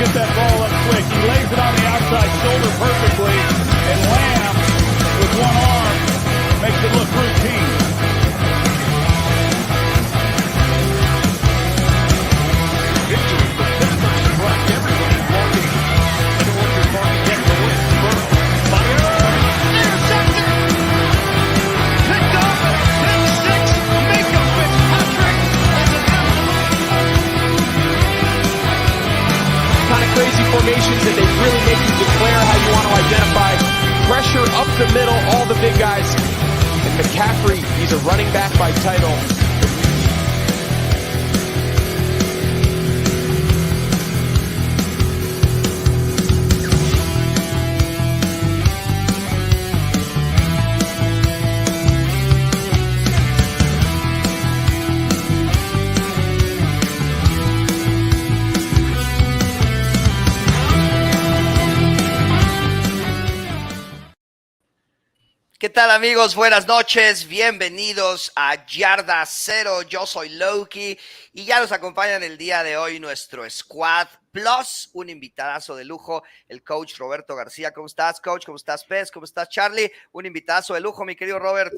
get that ball up quick. He lays it on the outside shoulder perfectly, and Lamb, with one arm, makes it look routine. Victory for Pittsburgh struck everybody walking towards the park to get the win. Intercepted! Picked up at pick six. Mika Fitzpatrick is an kind of crazy formations that they really make you declare how you want to identify. Pressure up the middle, all the big guys. And McCaffrey, he's a running back by title. ¿Qué tal, amigos? Buenas noches, bienvenidos a Yarda Cero. Yo soy Loki y ya nos acompañan el día de hoy nuestro squad plus un invitadazo de lujo, el coach Roberto García. ¿Cómo estás, coach? ¿Cómo estás, Pez? ¿Cómo estás, Charlie? Un invitadazo de lujo, mi querido Robert.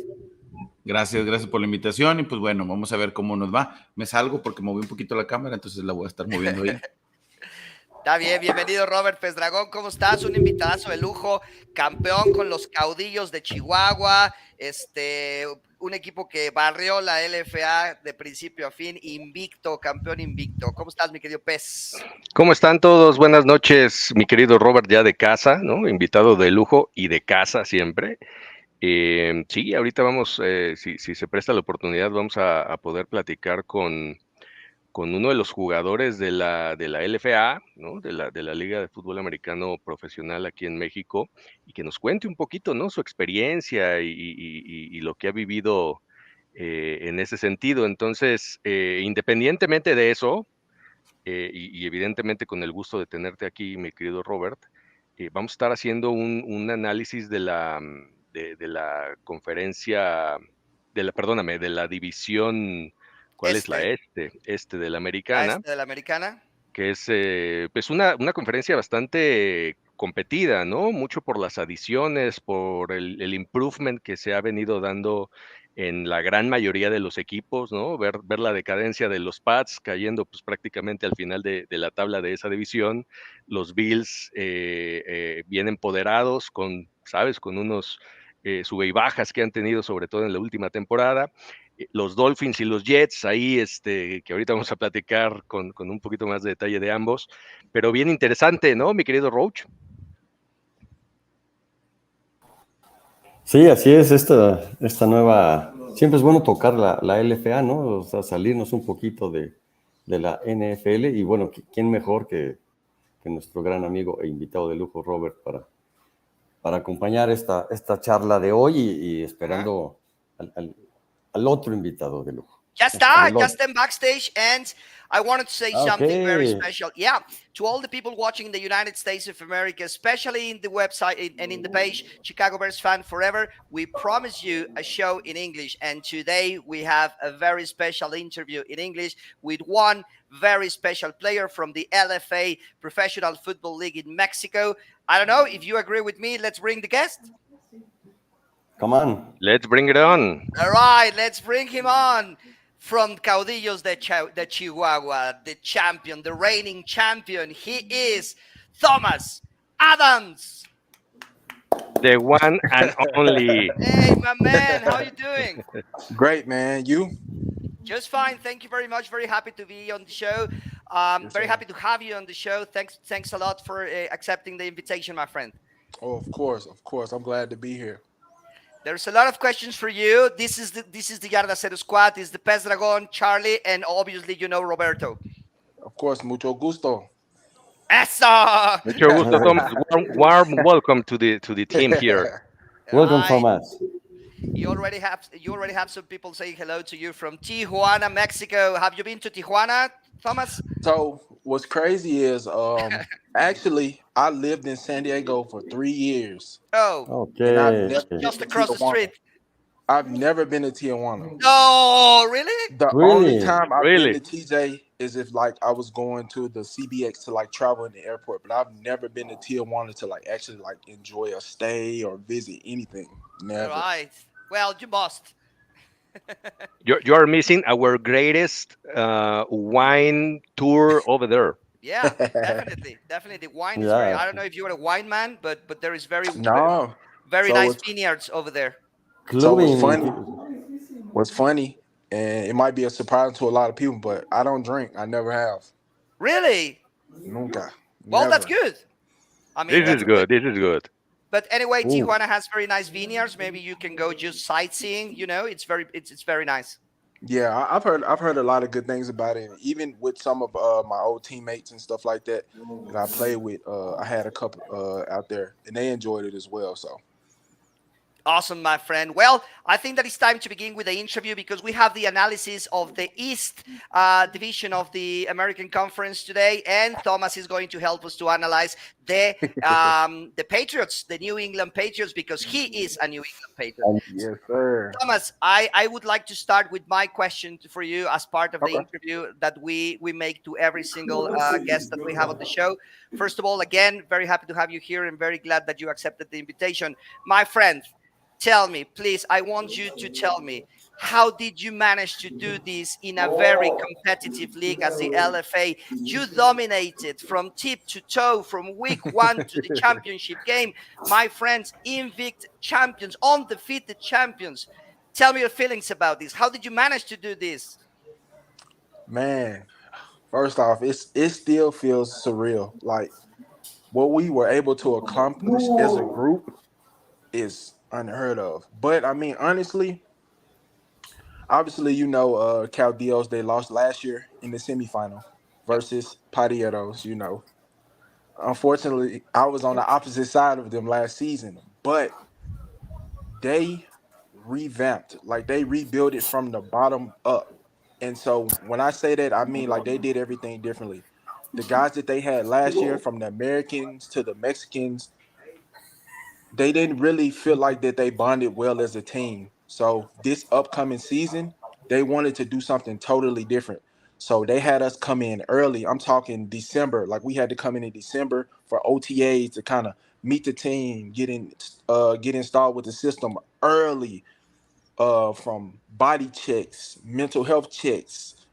Gracias por la invitación y pues bueno, vamos a ver cómo nos va. Me salgo porque moví un poquito la cámara, entonces la voy a estar moviendo ahí. Está bien, bienvenido Robert Dragón, ¿cómo estás? Un invitadazo de lujo, campeón con los Caudillos de Chihuahua, un equipo que barrió la LFA de principio a fin, invicto, campeón invicto. ¿Cómo estás, mi querido Pez? ¿Cómo están todos? Buenas noches, mi querido Robert, ya de casa, ¿no? Invitado de lujo y de casa siempre. Sí, ahorita vamos, si se presta la oportunidad, vamos a poder platicar con uno de los jugadores de la LFA, ¿no? de la Liga de Fútbol Americano Profesional aquí en México, y que nos cuente un poquito, ¿no? Su experiencia y lo que ha vivido en ese sentido. Entonces, independientemente de eso, y evidentemente con el gusto de tenerte aquí, mi querido Robert, vamos a estar haciendo un análisis de la conferencia, de la división. ¿Cuál es la Este de la Americana? Este de la Americana. Que es pues una conferencia bastante competida, ¿no? Mucho por las adiciones, por el improvement que se ha venido dando en la gran mayoría de los equipos, ¿no? Ver la decadencia de los Pats cayendo pues prácticamente al final de la tabla de esa división. Los Bills bien empoderados con unos sube y bajas que han tenido sobre todo en la última temporada. Los Dolphins y los Jets, ahí que ahorita vamos a platicar con un poquito más de detalle de ambos, pero bien interesante, ¿no, mi querido Roach? Sí, así es, esta nueva, siempre es bueno tocar la LFA, ¿no? O sea, salirnos un poquito de la NFL, y bueno, ¿quién mejor que nuestro gran amigo e invitado de lujo, Robert, para acompañar esta charla de hoy y esperando al otro invitado de lujo. Ya está en backstage, and I wanted to say something very special. Yeah, to all the people watching in the United States of America, especially in the website and in the page, Chicago Bears Fan Forever, we promise you a show in English, and today we have a very special interview in English with one very special player from the LFA Professional Football League in Mexico. I don't know if you agree with me. Let's bring the guest. Come on. Let's bring it on. All right, let's bring him on. From Caudillos de Chihuahua, the champion, the reigning champion, he is Thomas Adams. The one and only. Hey, my man, how are you doing? Great, man. You? Just fine. Thank you very much. Very happy to be on the show. Very happy to have you on the show. Thanks a lot for accepting the invitation, my friend. Oh, of course. I'm glad to be here. There's a lot of questions for you. This is the Yarda Cero squad. This is the Pez Dragón, Charlie, and obviously Roberto. Of course, mucho gusto. Eso! Mucho gusto, Thomas. Warm welcome to the team here. Welcome, Thomas. You already have some people saying hello to you from Tijuana, Mexico. Have you been to Tijuana, Thomas? So what's crazy is actually I lived in San Diego for 3 years. Oh, okay. Just across the street. I've never been to Tijuana. No, really? The only time I've been to TJ is if like I was going to the CBX to like travel in the airport, but I've never been to Tijuana to like actually like enjoy a stay or visit anything. Never. Right. Well, you must. You are missing our greatest wine tour over there. Yeah, definitely, definitely. Wine is very. Yeah. I don't know if you're a wine man, but there is No. very So nice it's vineyards over there. so what's Clubbing. funny? What's funny, and it might be a surprise to a lot of people, but I don't drink. I never have. Really? Nunca. Well, that's Never. good. I mean, This is that's good. good. This is good. But anyway, Ooh. Tijuana has very nice vineyards. Maybe you can go just sightseeing. You know, it's very nice. Yeah, I've heard a lot of good things about it. Even with some of my old teammates and stuff like that that I played with, I had a couple out there, and they enjoyed it as well. So Awesome, my friend. Well, I think that it's time to begin with the interview because we have the analysis of the East division of the American Conference today, and Thomas is going to help us to analyze the Patriots, the New England Patriots, because he is a New England Patriot. yes, sir. Thomas, I would like to start with my question for you as part of the Okay. interview that we make to every single guest that we have on the show. First of all, again, very happy to have you here and very glad that you accepted the invitation. My friend, tell me, please, I want you to tell me, how did you manage to do this in a very competitive league as the LFA? You dominated from tip to toe, from week one to the championship game. My friends, invicta champions, undefeated champions. Tell me your feelings about this. How did you manage to do this? Man, first off, it still feels surreal. Like what we were able to accomplish as a group is unheard of. But I mean, honestly, obviously, you know, Caudillos, they lost last year in the semifinal versus Padilleros, you know. Unfortunately, I was on the opposite side of them last season, but they revamped, like they rebuilt it from the bottom up. And so when I say that, I mean like they did everything differently. The guys that they had last year, from the Americans to the Mexicans, they didn't really feel like that they bonded well as a team. So this upcoming season, they wanted to do something totally different. So they had us come in early. I'm talking December. Like we had to come in December for OTAs to kind of meet the team, get installed with the system early, from body checks, mental health checks,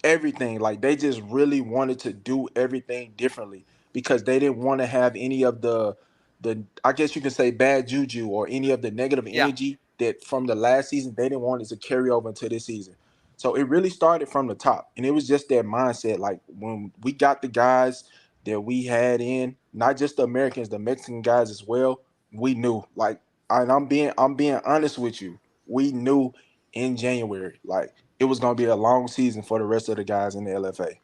everything. Like they just really wanted to do everything differently because they didn't want to have any of the I guess you can say bad juju or any of the negative Yeah. energy that from the last season they didn't want it to carry over into this season. So it really started from the top, and it was just that mindset. Like when we got the guys that we had in, not just the Americans, the Mexican guys as well, we knew. Like, and I'm being honest with you, we knew in January, like it was gonna be a long season for the rest of the guys in the LFA.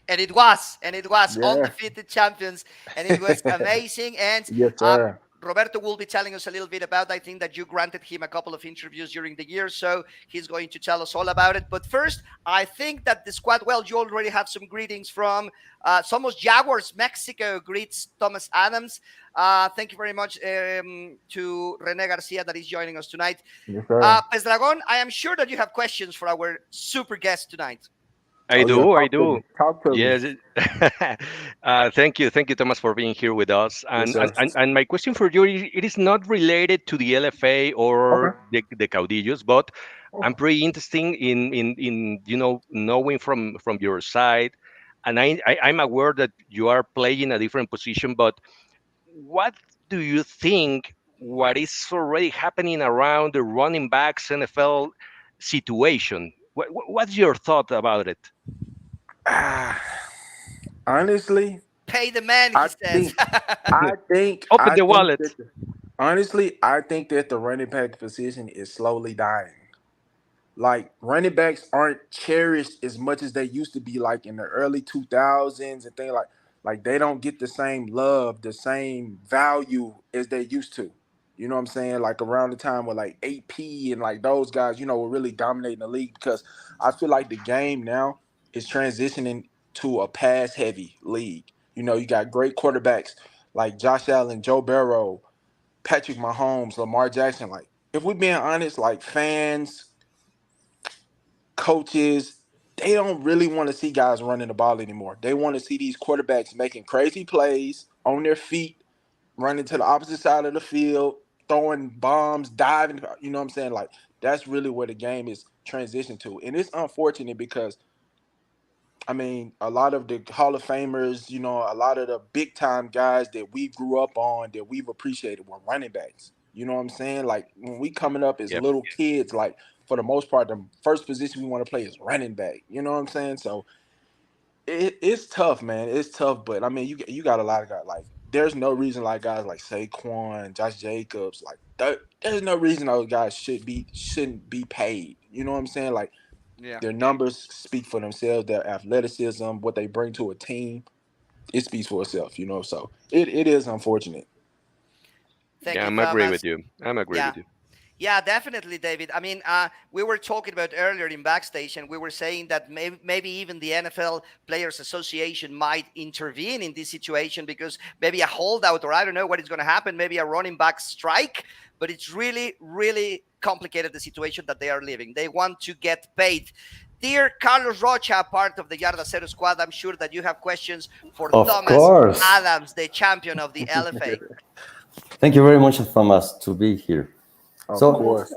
And it was Yeah. undefeated champions, and it was amazing. And Yes, sir. Roberto will be telling us a little bit about. I think that you granted him a couple of interviews during the year, so he's going to tell us all about it. But first, I think that the squad. Well, you already have some greetings from Somos Jaguars Mexico. Greets Thomas Adams. Thank you very much to Rene Garcia that is joining us tonight. Yes, sir. Pez Dragon, I am sure that you have questions for our super guest tonight. I Oh, do, yeah, I do. Talk to me. Yes. Thank you, Thomas, for being here with us. And sir. and my question for you, it is not related to the LFA or the Caudillos, but I'm pretty interested in knowing from your side, and I'm aware that you are playing a different position, but what do you think? What is already happening around the running backs NFL situation? What's your thought about it? Honestly, Pay the man, he I says. think Open I the think wallet. honestly, I think that the running back position is slowly dying. Like running backs aren't cherished as much as they used to be, like in the early 2000s and things like they don't get the same love, the same value as they used to. You know what I'm saying? Like around the time where like AP and like those guys, you know, were really dominating the league, because I feel like the game now is transitioning to a pass heavy league. You know, you got great quarterbacks like Josh Allen, Joe Burrow, Patrick Mahomes, Lamar Jackson. Like, if we're being honest, like fans, coaches, they don't really want to see guys running the ball anymore. They want to see these quarterbacks making crazy plays on their feet, running to the opposite side of the field, throwing bombs, diving. You know what I'm saying? Like, that's really where the game is transitioned to. And it's unfortunate because, I mean, a lot of the Hall of Famers, you know, a lot of the big time guys that we grew up on, that we've appreciated, were running backs. You know what I'm saying? Like, when we coming up as little kids, like, for the most part, the first position we want to play is running back. You know what I'm saying? So it's tough, man. It's tough, but I mean, you got a lot of guys. Like, there's no reason like guys like Saquon, Josh Jacobs, like there's no reason those guys shouldn't be paid. You know what I'm saying? Like, Yeah. their numbers speak for themselves. Their athleticism, what they bring to a team, it speaks for itself. You know, so it is unfortunate. Thank Yeah, you, I'm agree Thomas. with you. I'm agree Yeah. with you. Yeah, definitely, David. I mean, we were talking about earlier in backstage, and we were saying that maybe even the NFL Players Association might intervene in this situation, because maybe a holdout, or I don't know what is going to happen, maybe a running back strike. But it's really, really complicated, the situation that they are living. They want to get paid. Dear Carlos Rocha, part of the Yarda Cero squad, I'm sure that you have questions for Of Thomas course. Adams, the champion of the LFA. Thank you very much, Thomas, to be here. Of So, course.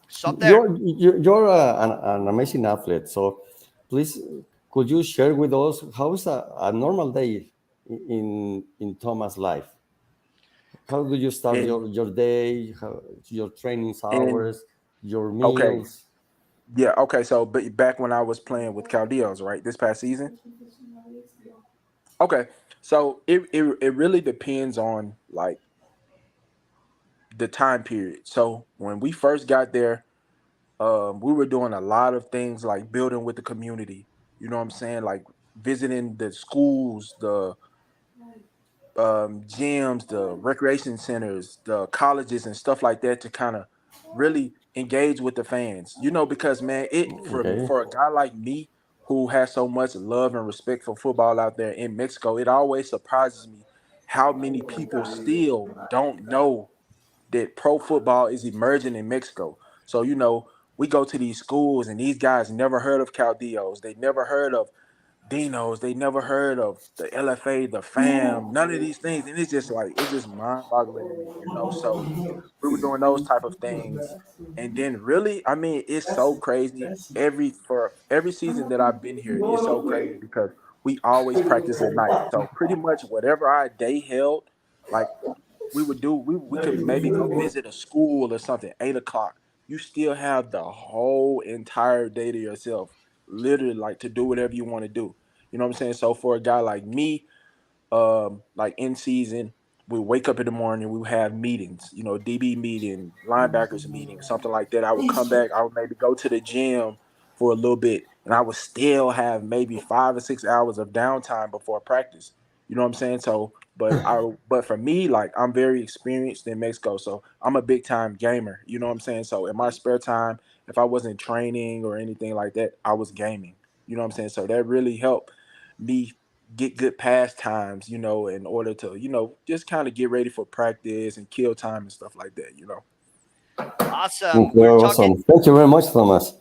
Stop there. you're an amazing athlete. So, please, could you share with us how is a normal day in Thomas' life? How do you start your day? Your training And hours, your okay, meals? yeah, okay. So back when I was playing with Caudillos, right, this past season. Okay, so it really depends on, like, the time period. So when we first got there, we were doing a lot of things like building with the community. You know what I'm saying? Like, visiting the schools, the gyms, the recreation centers, the colleges, and stuff like that, to kind of really engage with the fans. You know, because, man, Okay. for a guy like me who has so much love and respect for football out there in Mexico, it always surprises me how many people still don't know that pro football is emerging in Mexico. So, you know, we go to these schools and these guys never heard of Caudillos. They never heard of Dinos. They never heard of the LFA, the fam, none of these things. And it's just like, it's just mind boggling to me, you know? So we were doing those type of things. And then really, I mean, it's so crazy. For every season that I've been here, it's so crazy because we always practice at night. So pretty much whatever our day held, like, we could maybe go visit a school or something, 8 o'clock. You still have the whole entire day to yourself, literally, like, to do whatever you want to do. You know what I'm saying? So for a guy like me, like, in season, we wake up in the morning, we would have meetings, you know, DB meeting, linebackers meeting, something like that. I would come back, I would maybe go to the gym for a little bit, and I would still have maybe 5 or 6 hours of downtime before practice. You know what I'm saying? So, but for me, like, I'm very experienced in Mexico, so I'm a big time gamer. You know what I'm saying? So in my spare time, if I wasn't training or anything like that, I was gaming. You know what I'm saying? So that really helped me get good pastimes, you know, in order to, you know, just kind of get ready for practice and kill time and stuff like that, you know. Awesome. Okay, awesome. Thank you very much, Thomas.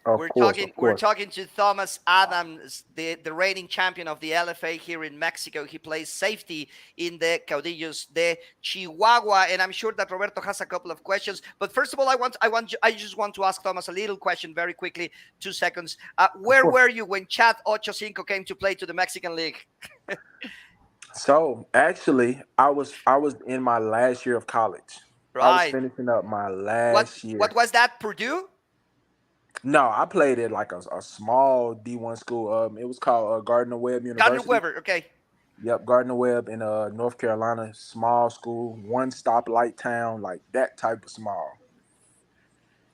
We're talking to Thomas Adams, the reigning champion of the LFA here in Mexico. He plays safety in the Caudillos de Chihuahua, and I'm sure that Roberto has a couple of questions. But first of all, I just want to ask Thomas a little question very quickly, 2 seconds. Where were you when Chad 85 came to play to the Mexican League? So actually, I was in my last year of college. Right. I was finishing up my last year. What was that? Purdue? No, I played at like a small D1 school. It was called Gardner Webb University. Gardner Webb, okay. Yep, Gardner Webb in North Carolina, small school, one stoplight town, like that type of small.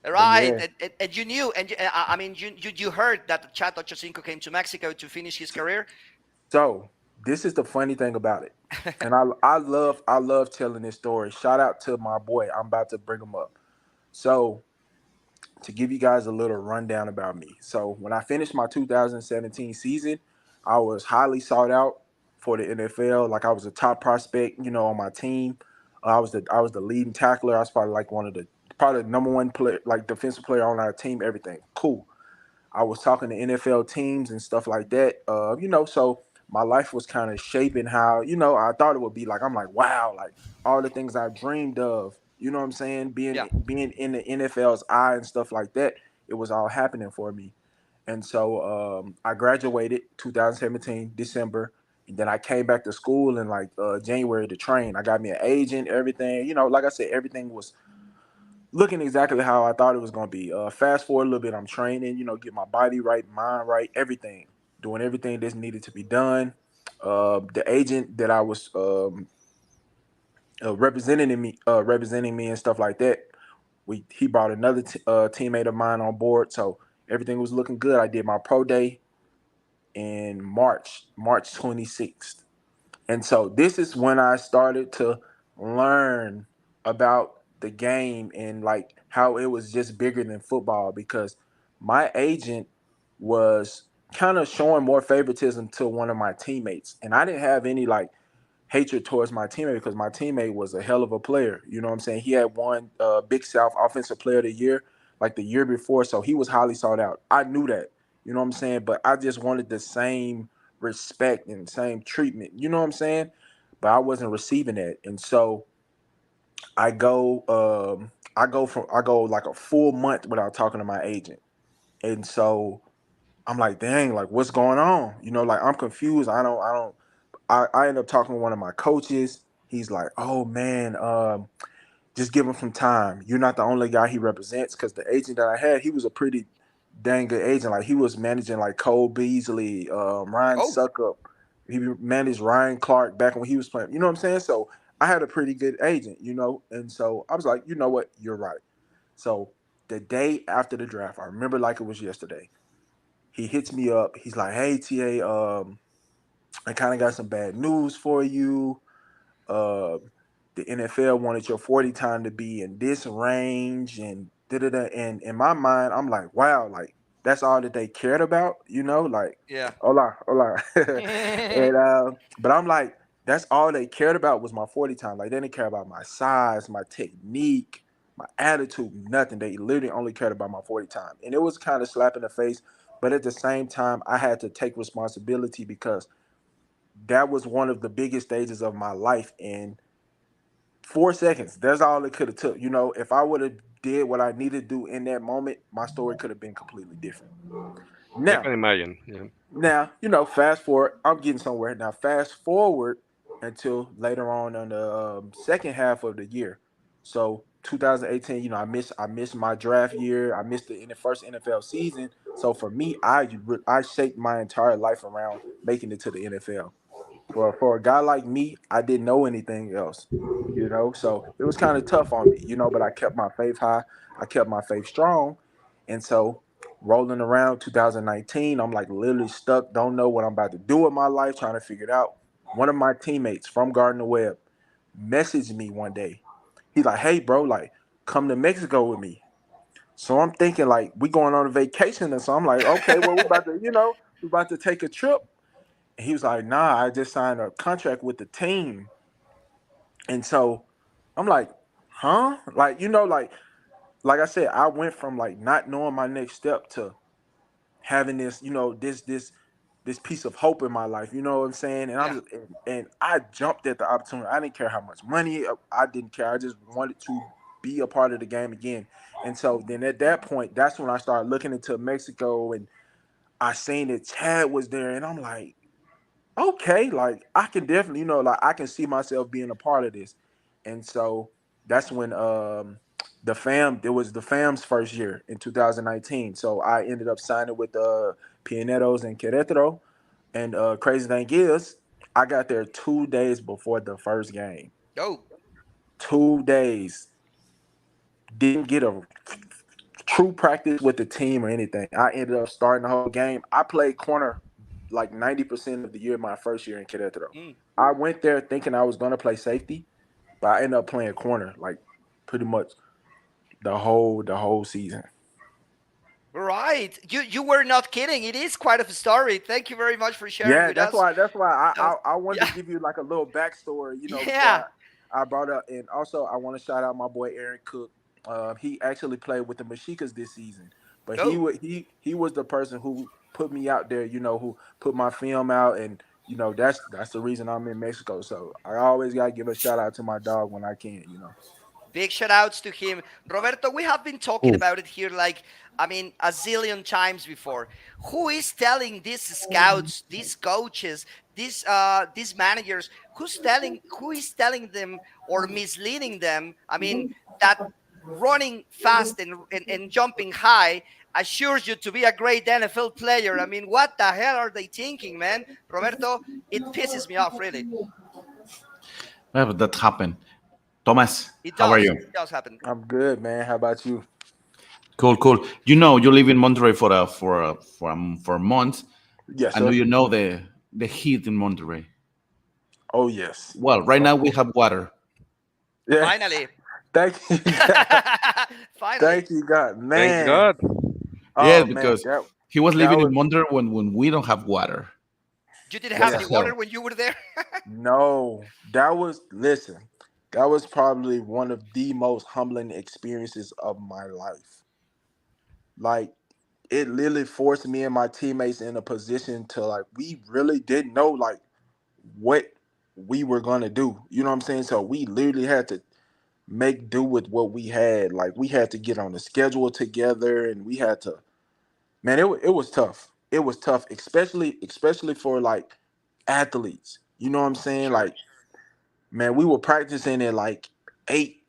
Right, yeah. And you knew, and I mean, you heard that Chad 85 came to Mexico to finish his career. So this is the funny thing about it, and I love telling this story. Shout out to my boy. I'm about to bring him up. So, to give you guys a little rundown about me. So when I finished my 2017 season, I was highly sought out for the NFL. Like, I was a top prospect, you know, on my team. I was the leading tackler. I was probably like probably the number one player, like defensive player on our team. Everything cool. I was talking to NFL teams and stuff like that. So my life was kind of shaping how, I thought it would be like. I'm like, wow, like all the things I dreamed of, you know what I'm saying? Being in the NFL's eye and stuff like that, it was all happening for me. And so I graduated 2017, December. And then I came back to school in like January to train. I got me an agent, everything. Like I said, everything was looking exactly how I thought it was going to be. Fast forward a little bit, I'm training, get my body right, mind right, everything. Doing everything that's needed to be done. The agent that I was representing me and stuff like that, he brought another teammate of mine on board. So everything was looking good. I did my pro day in March 26th. And so this is when I started to learn about the game and like how it was just bigger than football, because my agent was kind of showing more favoritism to one of my teammates. And I didn't have any like hatred towards my teammate, because my teammate was a hell of a player. You know what I'm saying? He had won Big South Offensive Player of the Year like the year before. So he was highly sought out. I knew that. You know what I'm saying? But I just wanted the same respect and same treatment. You know what I'm saying? But I wasn't receiving that. And so I go like a full month without talking to my agent. And so I'm like, dang, like what's going on? Like I'm confused. I end up talking to one of my coaches. He's like, oh man, just give him some time. You're not the only guy he represents, because the agent that I had, he was a pretty dang good agent. Like he was managing like Cole Beasley, Ryan Suckup. He managed Ryan Clark back when he was playing. You know what I'm saying? So I had a pretty good agent, and so I was like, you know what? You're right. So the day after the draft, I remember like it was yesterday, he hits me up. He's like, hey, TA, I kind of got some bad news for you. The NFL wanted your 40 time to be in this range and da-da-da. And in my mind, I'm like, wow, like that's all that they cared about, like, hola. And but I'm like, that's all they cared about was my 40 time. Like they didn't care about my size, my technique, my attitude, nothing. They literally only cared about my 40 time. And it was kind of slap in the face. But at the same time, I had to take responsibility, because that was one of the biggest stages of my life. And 4 seconds, that's all it could have took. If I would have did what I needed to do in that moment, my story could have been completely different. Now, I can imagine. Yeah. Now, fast forward, I'm getting somewhere. Now, fast forward until later on in the second half of the year. So 2018, I missed my draft year. I missed the first NFL season. So for me, I shaped my entire life around making it to the NFL. For a guy like me, I didn't know anything else, so it was kind of tough on me, but I kept my faith high. I kept my faith strong. And so rolling around 2019, I'm like literally stuck, don't know what I'm about to do with my life, trying to figure it out. One of my teammates from Gardner Webb messaged me one day. He's like, hey, bro, like, come to Mexico with me. So I'm thinking like we going on a vacation, and so I'm like, okay, well, we're about to take a trip. And he was like, nah, I just signed a contract with the team. And so I'm like, huh? Like, like I said, I went from like not knowing my next step to having this, this piece of hope in my life. You know what I'm saying? And I jumped at the opportunity. I didn't care how much money. I didn't care. I just wanted to be a part of the game again. And so then at that point, that's when I started looking into Mexico, and I seen that Chad was there, and I'm like, okay, like I can definitely, like I can see myself being a part of this. And so that's when it was the fam's first year in 2019. So I ended up signing with Pioneros in Querétaro. And crazy thing is, I got there 2 days before the first game. 2 days. Didn't get a true practice with the team or anything. I ended up starting the whole game. I played corner like 90% of the year, my first year in Querétaro. I went there thinking I was going to play safety, but I ended up playing corner like pretty much the whole season. Right. You were not kidding. It is quite a story. Thank you very much for sharing with us. That's why I wanted to give you like a little backstory, before I brought up. And also I want to shout out my boy Aaron Cook. He actually played with the Mexicas this season. But Oh, he was the person who put me out there, who put my film out, and that's the reason I'm in Mexico. So I always gotta give a shout out to my dog when I can. big shout outs to him. Roberto, we have been talking about it here like, I mean, a zillion times before. Who is telling these scouts, these coaches, these managers, who is telling them or misleading them? I mean, that running fast and jumping high assures you to be a great NFL player. I mean, what the hell are they thinking, man? Roberto, it pisses me off, really. Well, that happened. Thomas, It how are does. you? It does happen. I'm good, man. How about you? Cool, cool. You live in Monterrey for months, Yes, and do sir. you know the heat in Monterrey? Oh, yes. Well, right now we have water. Yeah. Finally. Thank you, God. Finally. Thank you, God. Thank Man. God. Yes, Oh, man. because That he was that living in was Monterrey when we don't have water. You didn't What have the any yes. water hell? when you were there? No. Listen. That was probably one of the most humbling experiences of my life. Like, it literally forced me and my teammates in a position to, like, we really didn't know, like, what we were gonna do. You know what I'm saying? So we literally had to make do with what we had. Like, we had to get on the schedule together, and we had to. Man, it was tough. It was tough, especially for like athletes. You know what I'm saying? Sure. Like, man, we were practicing at like 8,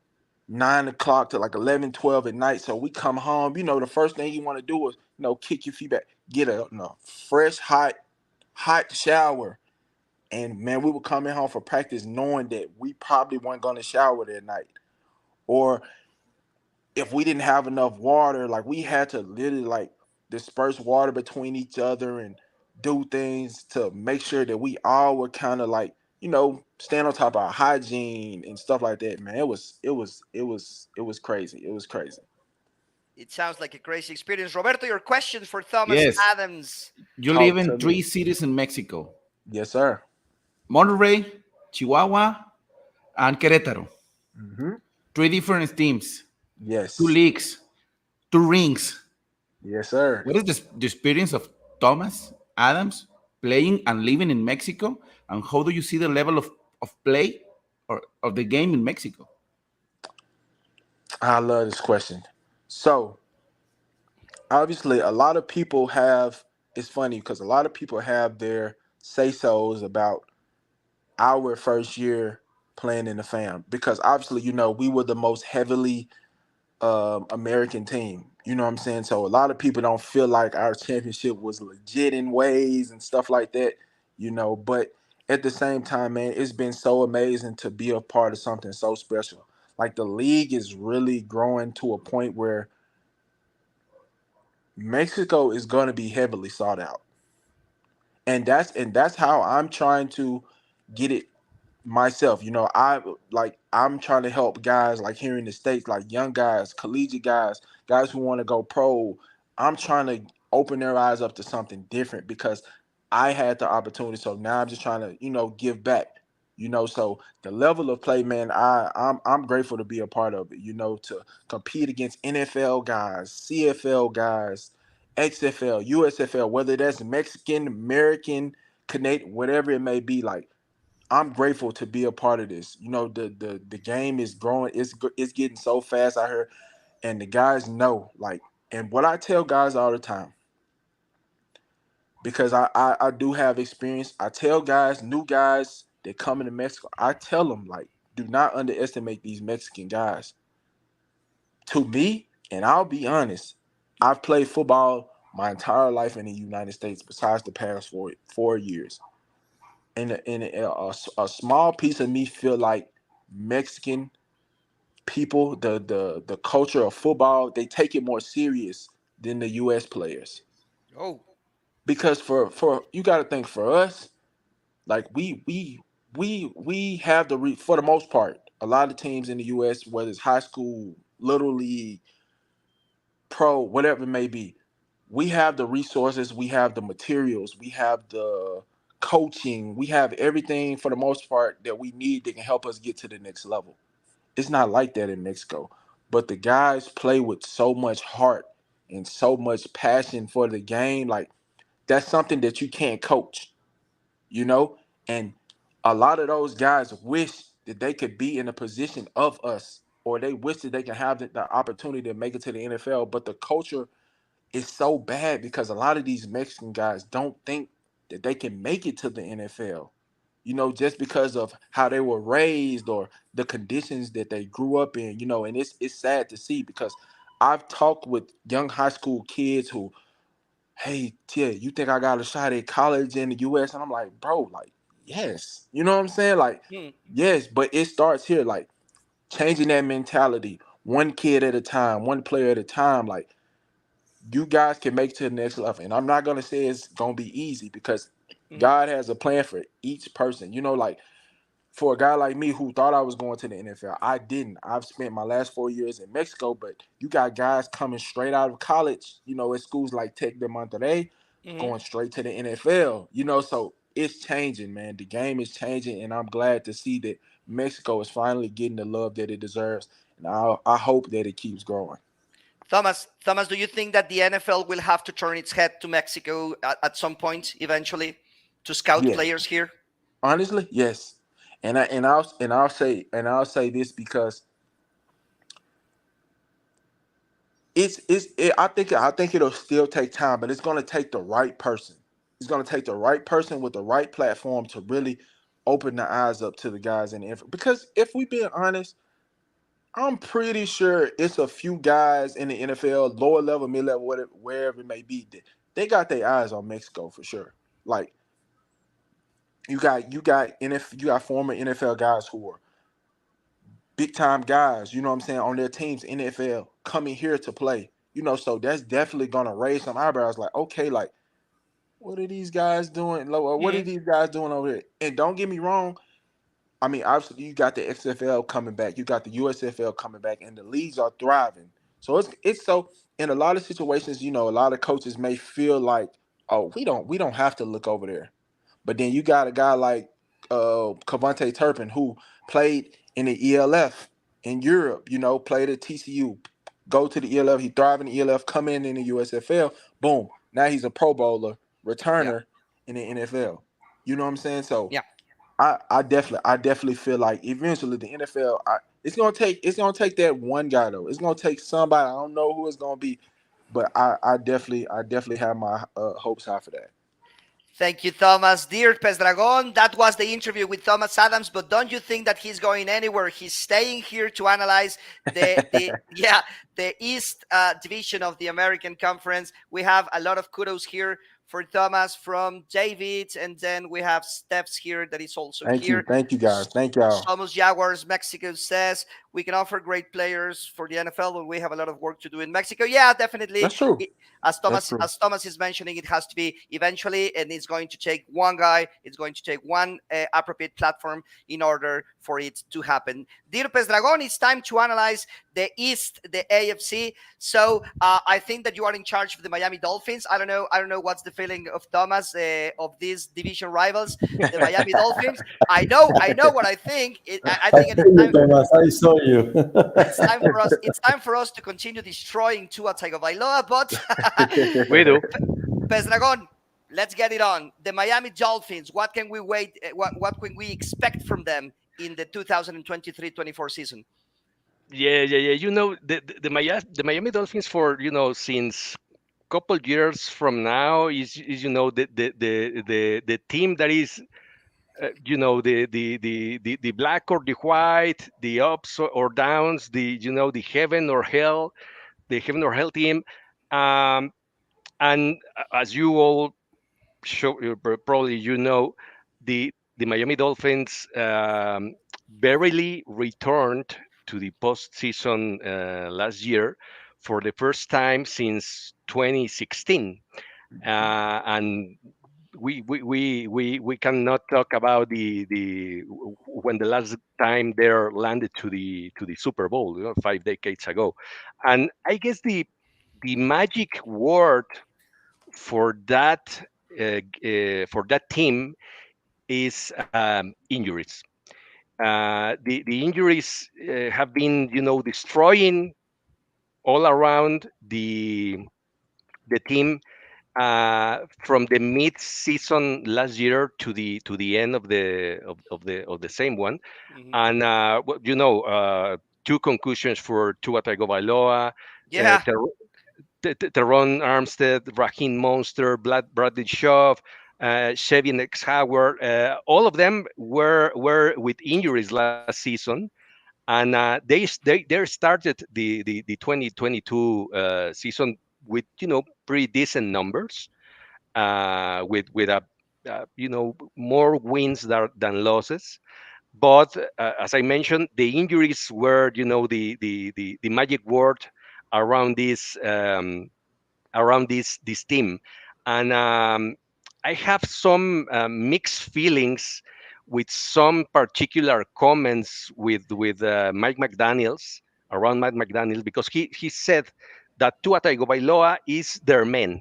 9 o'clock to like 11, 12 at night. So we come home. The first thing you want to do is kick your feet back, get a fresh, hot shower. And man, we were coming home for practice knowing that we probably weren't going to shower that night. Or if we didn't have enough water, like we had to literally like disperse water between each other and do things to make sure that we all were kind of like, stand on top of our hygiene and stuff like that. Man, it was crazy. It was crazy. It sounds like a crazy experience. Roberto, your questions for Thomas Yes, Adams. you live Talk to in me. 3 cities in Mexico: Yes, sir. Monterrey, Chihuahua, and Querétaro. Hmm. 3 different teams, two Yes. leagues, 2 rings. Yes, sir. What is the experience of Thomas Adams playing and living in Mexico? And how do you see the level of play or of the game in Mexico? I love this question. So obviously a lot of people have, it's funny because a lot of people have their say-sos about our first year playing in the fam, because obviously we were the most heavily American team. You know what I'm saying? So a lot of people don't feel like our championship was legit in ways and stuff like that. But at the same time, man, it's been so amazing to be a part of something so special. Like, the league is really growing to a point where Mexico is going to be heavily sought out, and that's how I'm trying to get it myself. I'm trying to help guys like here in the States, like young guys, collegiate guys who want to go pro. I'm trying to open their eyes up to something different because I had the opportunity. So now I'm just trying to, give back. So the level of play, man, I'm grateful to be a part of it, to compete against NFL guys, CFL guys, XFL, USFL, whether that's Mexican, American, Canadian, whatever it may be. Like, I'm grateful to be a part of this. The game is growing. It's getting so fast out here, and the guys know. Like, and what I tell guys all the time, because I do have experience. I tell guys, new guys that come into Mexico, I tell them, like, do not underestimate these Mexican guys. To me, and I'll be honest, I've played football my entire life in the United States, besides the past 4 years. And a small piece of me feel like Mexican people, the culture of football, they take it more serious than the U.S. players. Oh, Because for you got to think, for us, like, we have for the most part, a lot of teams in the U.S., whether it's high school, little league, pro, whatever it may be, we have the resources, we have the materials, we have the coaching, we have everything for the most part that we need that can help us get to the next level. It's not like that in Mexico, but the guys play with so much heart and so much passion for the game. Like that's something that you can't coach, you know? And a lot of those guys wish that they could be in a position of us, or they wish that they can have the opportunity to make it to the NFL. But the culture is so bad because a lot of these Mexican guys don't think that they can make it to the NFL, you know, just because of how they were raised or the conditions that they grew up in, you know. And it's sad to see because I've talked with young high school kids who, hey, Tia, you think I got a shot at college in the US? And I'm like, bro, like, yes. You know what I'm saying? Like, Hmm. yes, but it starts here, like changing that mentality, one kid at a time, one player at a time. Like, you guys can make it to the next level. And I'm not gonna say it's gonna be easy because Mhm. God has a plan for each person. You know, like for a guy like me who thought I was going to the NFL, I didn't. I've spent my last 4 years in Mexico, but you got guys coming straight out of college, you know, at schools like Tec de Monterrey, Mhm. going straight to the NFL, you know, so it's changing, man. The game is changing, and I'm glad to see that Mexico is finally getting the love that it deserves. And I hope that it keeps growing. Thomas, do you think that the NFL will have to turn its head to Mexico at some point eventually to scout Yes. players here? Honestly, yes. I'll say this because I think it'll still take time, but it's going to take the right person. It's going to take the right person with the right platform to really open the eyes up to the guys in the because if we being honest, I'm pretty sure it's a few guys in the NFL, lower level, mid level, whatever, wherever it may be, they got their eyes on Mexico for sure. Like you got former NFL guys who are big time guys, you know what I'm saying, on their teams in the NFL coming here to play. You know, so that's definitely gonna raise some eyebrows. Like, okay, like, what are these guys doing? Like, what are Mhm. these guys doing over here? And don't get me wrong. I mean, obviously, you got the XFL coming back, you got the USFL coming back, and the leagues are thriving. So it's so in a lot of situations, you know, a lot of coaches may feel like, oh, we don't have to look over there. But then you got a guy like Cavante Turpin who played in the ELF in Europe, you know, played at TCU, go to the ELF, he thrived in the ELF, come in the USFL, boom. Now he's a Pro Bowler, Yeah. returner in the NFL. You know what I'm saying? So Yeah. I definitely feel like eventually the NFL it's gonna take that one guy though. It's gonna take somebody. I don't know who it's gonna be, but I definitely have my hopes high for that. Thank you, Thomas. Dear Pez Dragon, that was the interview with Thomas Adams, but don't you think that he's going anywhere? He's staying here to analyze the East division of the American Conference. We have a lot of kudos here for Thomas from David, and then we have Steps here that is also here. Thank you guys, thank y'all. Somos Jaguars Mexico says we can offer great players for the NFL, but we have a lot of work to do in Mexico. Yeah, definitely. That's true. As That's true. Thomas is mentioning, it has to be eventually, and it's going to take one guy. It's going to take one appropriate platform in order for it to happen. Dear Pez Dragon, it's time to analyze the East, the AFC. So I think that you are in charge of the Miami Dolphins. I don't know what's the feeling of Thomas of these division rivals, the Miami Dolphins. I know what I think. I I think saw you, Thomas. I saw you. it's time for us. It's time for us to continue destroying Tua Tagovailoa. But We do. Pez Dragon, let's get it on. The Miami Dolphins. What can we wait? What can we expect from them in the 2023-24 season? Yeah. You know, the Miami Dolphins for, since couple years from now is the team that is the black or the white, the ups or downs, the heaven or hell team. Um, and as you all probably the Miami Dolphins barely returned to the postseason last year for the first time since 2016, and we cannot talk about the when the last time they landed to the Super Bowl, 5 decades ago. And I guess the magic word for that team is injuries. The injuries have been destroying all around the team from the mid-season last year to the end of the same one, and two concussions for Tua Tagovailoa, Yeah. Teron Armstead, Raheem Monster, Bradley Shaw, Chevy Howard, all of them were with injuries last season, and they started the 2022 season with pretty decent numbers, with a more wins than losses. But as I mentioned, the injuries were the magic word around this team, and I have some mixed feelings with some particular comments with Mike McDaniels, because he said that Tua Tagovailoa is their man,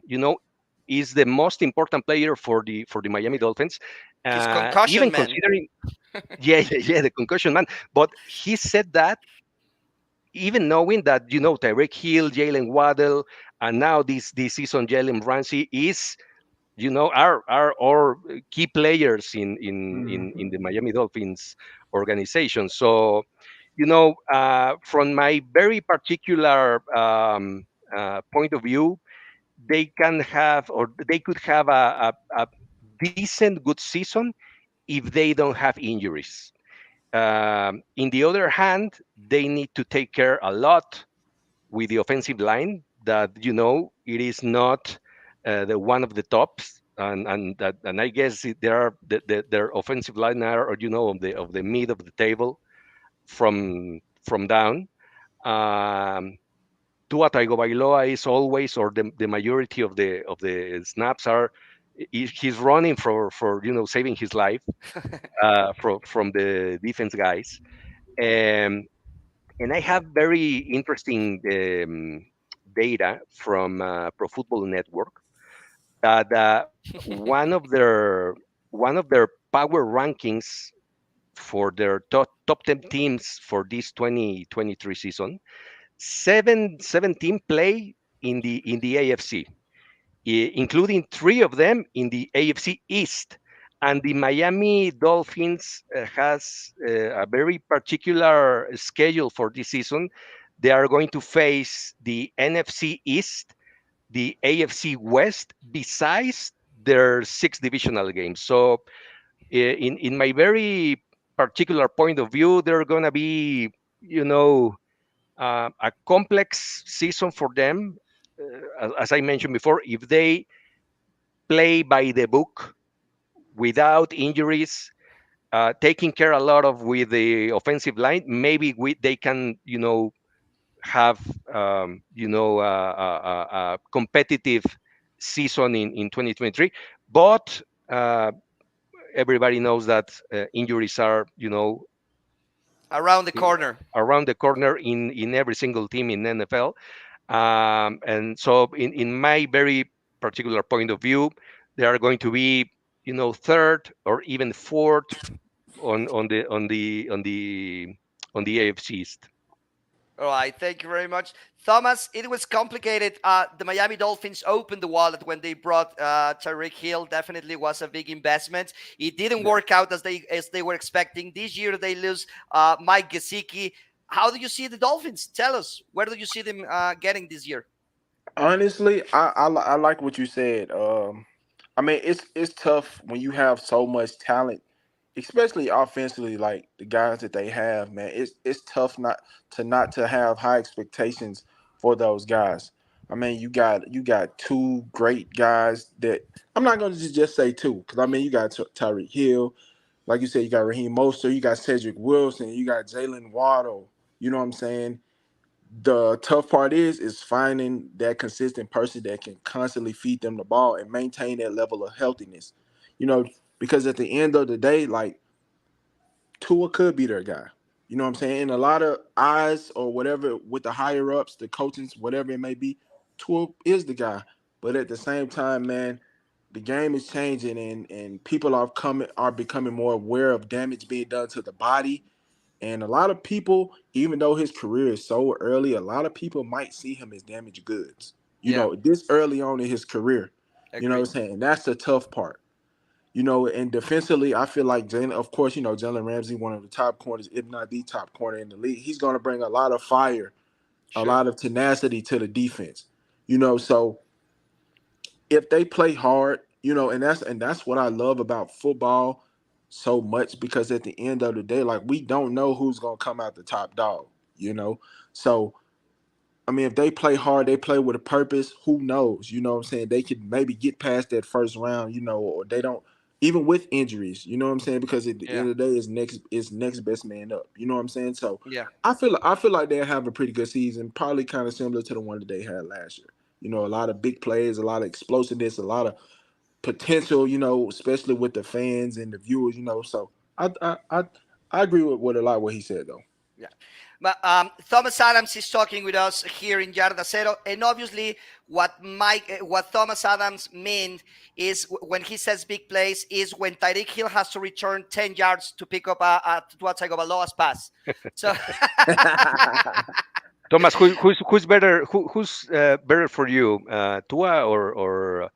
is the most important player for the Miami Dolphins, His concussion even man. considering the concussion man. But he said that even knowing that Tyreek Hill, Jalen Waddle, and now this season Jalen Ramsey is are key players in the Miami Dolphins organization. So from my very particular point of view, they can have, or they could have a decent good season if they don't have injuries. In the other hand, they need to take care a lot with the offensive line, that it is not the one of the tops, and I guess their offensive line are, or of the mid of the table from down. Tua Tagovailoa is always, or the majority of the snaps are, he's running for saving his life from the defense guys. Um, and I have very interesting data from Pro Football Network, that one of their power rankings for their top 10 teams for this 2023 season, seven teams play in the AFC, including three of them in the AFC East. And the Miami Dolphins has a very particular schedule for this season. They are going to face the NFC East, the AFC West, besides their six divisional games. So, in my very particular point of view, they're going to be, a complex season for them. As I mentioned before, if they play by the book without injuries, taking care a lot of with the offensive line, maybe they can, have a competitive season in 2023. But everybody knows that injuries are, Around the corner. around the corner in every single team in NFL. And so, in my very particular point of view, they are going to be, third or even fourth on the AFC East. All right, thank you very much, Thomas. It was complicated. The Miami Dolphins opened the wallet when they brought Tyreek Hill. Definitely was a big investment. It didn't work out as they were expecting. This year they lose Mike Gesicki. How do you see the Dolphins? Tell us, where do you see them getting this year? Honestly, I like what you said. I mean, it's tough when you have so much talent, especially offensively, like the guys that they have. Man, it's tough not to have high expectations for those guys. I mean, you got two great guys that I'm not going to just say two, because I mean you got Tyreek Hill, like you said, you got Raheem Mostert, you got Cedric Wilson, you got Jalen Waddle. You know what I'm saying? The tough part is finding that consistent person that can constantly feed them the ball and maintain that level of healthiness. You know, because at the end of the day, like, Tua could be their guy. You know what I'm saying? And a lot of eyes or whatever with the higher ups, the coaches, whatever it may be, Tua is the guy. But at the same time, man, the game is changing, and people are becoming more aware of damage being done to the body. And a lot of people, even though his career is so early, a lot of people might see him as damaged goods. You know, this early on in his career. Agreed. You know what I'm saying? That's the tough part. You know, and defensively, I feel like of course, you know, Jalen Ramsey, one of the top corners, if not the top corner in the league. He's going to bring a lot of fire, a lot of tenacity to the defense. You know, so if they play hard, you know, and that's what I love about football so much, because at the end of the day, like, we don't know who's going to come out the top dog, you know? So, I mean, if they play hard, they play with a purpose, who knows? You know what I'm saying? They could maybe get past that first round, you know, or they don't, even with injuries, you know what I'm saying? Because at the end of the day, it's next best man up. You know what I'm saying? So I feel like they'll have a pretty good season, probably kind of similar to the one that they had last year. You know, a lot of big plays, a lot of explosiveness, a lot of potential, you know, especially with the fans and the viewers, you know. So I agree with a lot of what he said, though. Yeah. But Thomas Adams is talking with us here in Yarda Cero, and obviously what Thomas Adams meant is when he says big plays is when Tyreek Hill has to return 10 yards to pick up a Tagovailoa's pass. So Thomas, who's better? Who's better for you, Tua or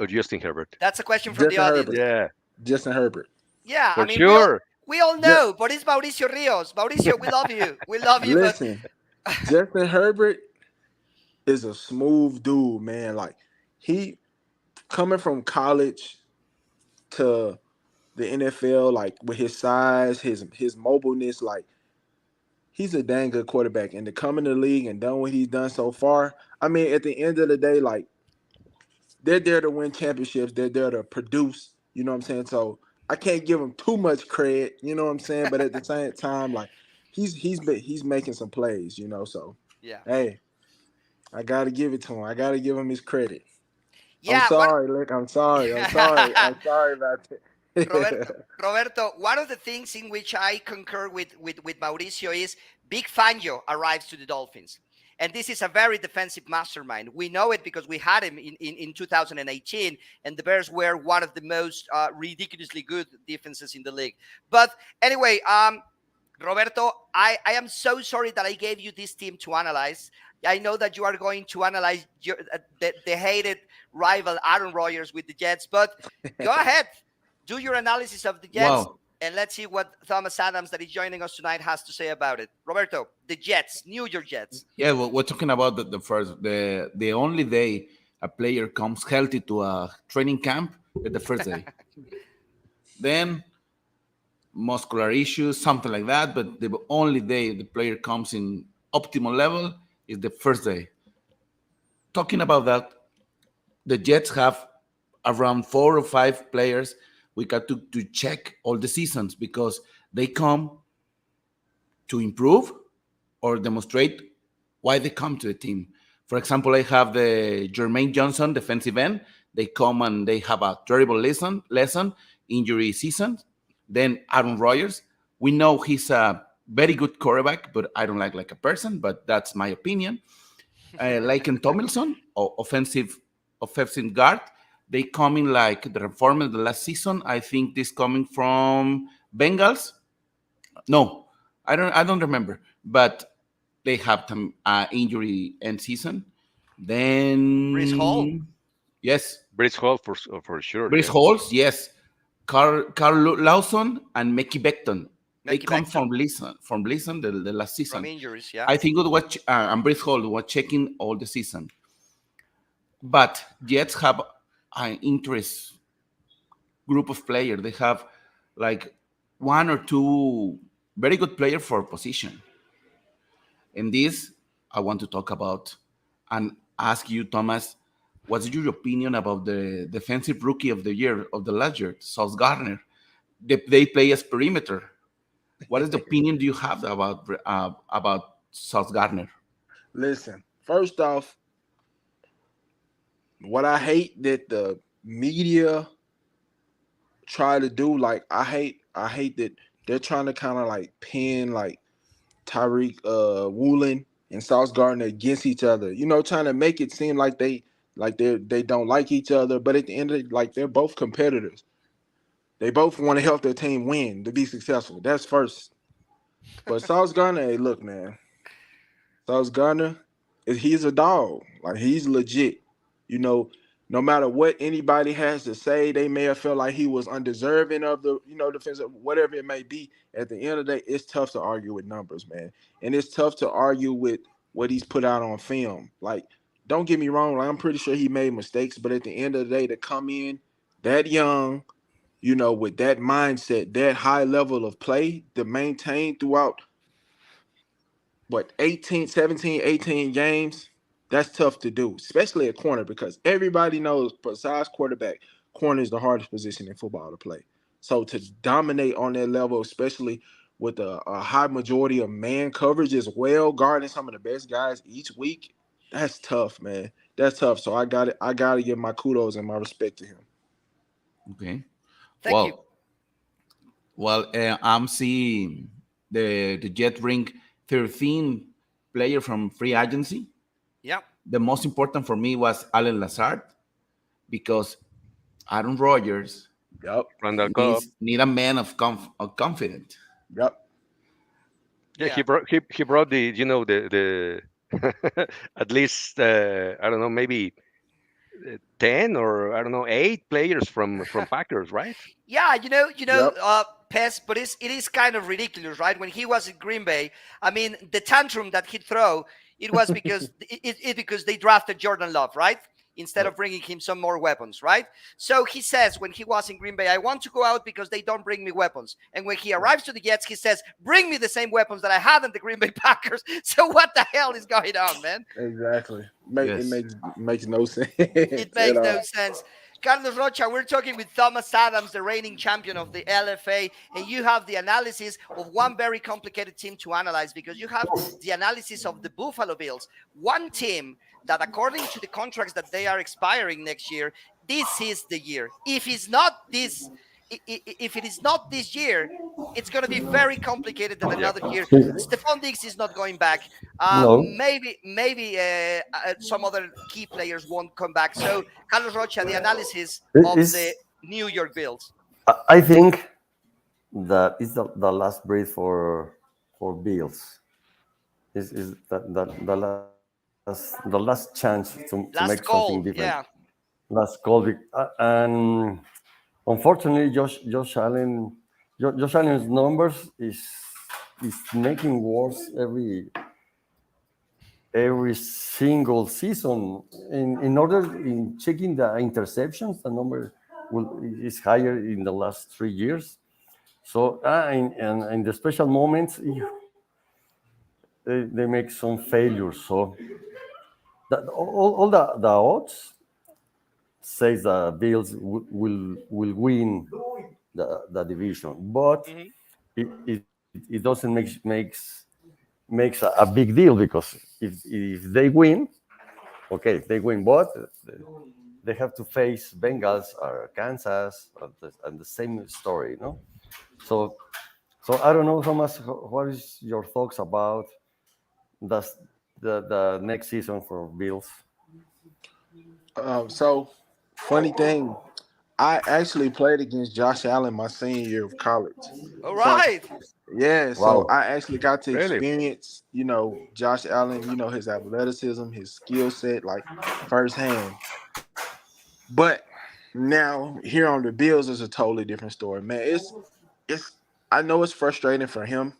Justin Herbert? That's a question from the audience. Herbert. Yeah, Justin Herbert. Yeah, for I mean, sure. we all know, but it's Mauricio Rios. Mauricio, we love you. We love you. Listen, Justin Herbert is a smooth dude, man. Like, he coming from college to the NFL, like, with his size, his mobileness, like, he's a dang good quarterback. And to come in the league and done what he's done so far, I mean, at the end of the day, like, they're there to win championships. They're there to produce. You know what I'm saying? So I can't give him too much credit. You know what I'm saying? But at the same time, like, he's making some plays. You know, so hey, I gotta give it to him. I gotta give him his credit. Yeah, I'm sorry, Lick. I'm sorry. I'm sorry about that. Roberto, one of the things in which I concur with Mauricio is Big Fangio arrives to the Dolphins. And this is a very defensive mastermind. We know it because we had him in 2018, and the Bears were one of the most ridiculously good defenses in the league. But anyway, Roberto, I am so sorry that I gave you this team to analyze. I know that you are going to analyze the hated rival Aaron Rodgers with the Jets, but go ahead. Do your analysis of the Jets, and let's see what Thomas Adams, that is joining us tonight, has to say about it. Roberto, the Jets, New York Jets. Yeah, well, we're talking about the only day a player comes healthy to a training camp is the first day. Then muscular issues, something like that, but the only day the player comes in optimal level is the first day. Talking about that, the Jets have around 4 or 5 players we got to check all the seasons, because they come to improve or demonstrate why they come to the team. For example, I have the Jermaine Johnson, defensive end. They come and they have a terrible lesson, injury season. Then Aaron Rodgers. We know he's a very good quarterback, but I don't like a person, but that's my opinion. Laken Tomlinson, offensive guard. They come in like the reformer the last season. I think this coming from Bengals. No, I don't remember. But they have some injury end season. Then Breece Hall. Yes. Breece Hall for sure. Breece Hall, yes. Carl Lawson and Mickey Beckton. They come from Blisson the last season. From injuries, yeah. I think it was and Breece Hall was checking all the season. But Jets have an interest group of players. They have like 1 or 2 very good players for position. And this I want to talk about and ask you, Thomas, what's your opinion about the defensive rookie of the year, of the last year, Sauce Gardner? They play as perimeter. What is the opinion do you have about Sauce Gardner? Listen, first off, what I hate that the media try to do, like, I hate that they're trying to kind of like pin like Tyreek Woolen and Sauce Gardner against each other. You know, trying to make it seem like they don't like each other, but at the end of it, like, they're both competitors. They both want to help their team win, to be successful. That's first. But Sauce Gardner, hey, look, man. Sauce Gardner he's a dog. Like, he's legit. You know, no matter what anybody has to say, they may have felt like he was undeserving of the, defensive, whatever it may be. At the end of the day, it's tough to argue with numbers, man. And it's tough to argue with what he's put out on film. Like, don't get me wrong, like, I'm pretty sure he made mistakes, but at the end of the day, to come in that young, with that mindset, that high level of play to maintain throughout, 17, 18 games, that's tough to do, especially at corner, because everybody knows besides quarterback, corner is the hardest position in football to play. So to dominate on that level, especially with a high majority of man coverage as well, guarding some of the best guys each week, that's tough, man. That's tough. So I gotta give my kudos and my respect to him. Okay. Thank you. Well, I'm seeing the Jet bring 13 player from free agency. Yeah. The most important for me was Allen Lazard, because Aaron Rodgers need a man of confidence. Yep. Yeah, he brought the the at least I don't know, maybe 10 or I don't know 8 players from Packers, right? Yeah, Yep. Pez, but it is kind of ridiculous, right? When he was in Green Bay, I mean, the tantrum that he'd throw, it was because because they drafted Jordan Love, right? Instead of bringing him some more weapons, right? So he says when he was in Green Bay, I want to go out because they don't bring me weapons. And when he arrives to the Jets, he says, bring me the same weapons that I had in the Green Bay Packers. So what the hell is going on, man? Exactly. It makes no sense. It makes no sense. Carlos Rocha, we're talking with Thomas Adams, the reigning champion of the LFA, and you have the analysis of one very complicated team to analyze, because you have the analysis of the Buffalo Bills, one team that, according to the contracts that they are expiring next year, this is the year. If it is not this year, it's going to be very complicated than another year. Stephon Diggs is not going back. No. Maybe some other key players won't come back. So, Carlos Rocha, the analysis of the New York Bills. I think that is the last breath for Bills. Is the last chance to make something different. Yeah. Last call, and unfortunately, Josh Allen's numbers is making worse every single season. In checking the interceptions, the number is higher in the last 3 years. So in the special moments, they make some failures. So all the odds says the Bills will win the division, but it doesn't makes a big deal, because if they win, okay, if they win, but they have to face Bengals or Kansas, and the same story, no? So I don't know, Thomas, what is your thoughts about the next season for Bills? So, funny thing, I actually played against Josh Allen my senior year of college. All right. Yeah, so Wow. I actually got to Really? experience, Josh Allen, his athleticism, his skill set, like, firsthand. But now here on the Bills is a totally different story, man. It's I know it's frustrating for him,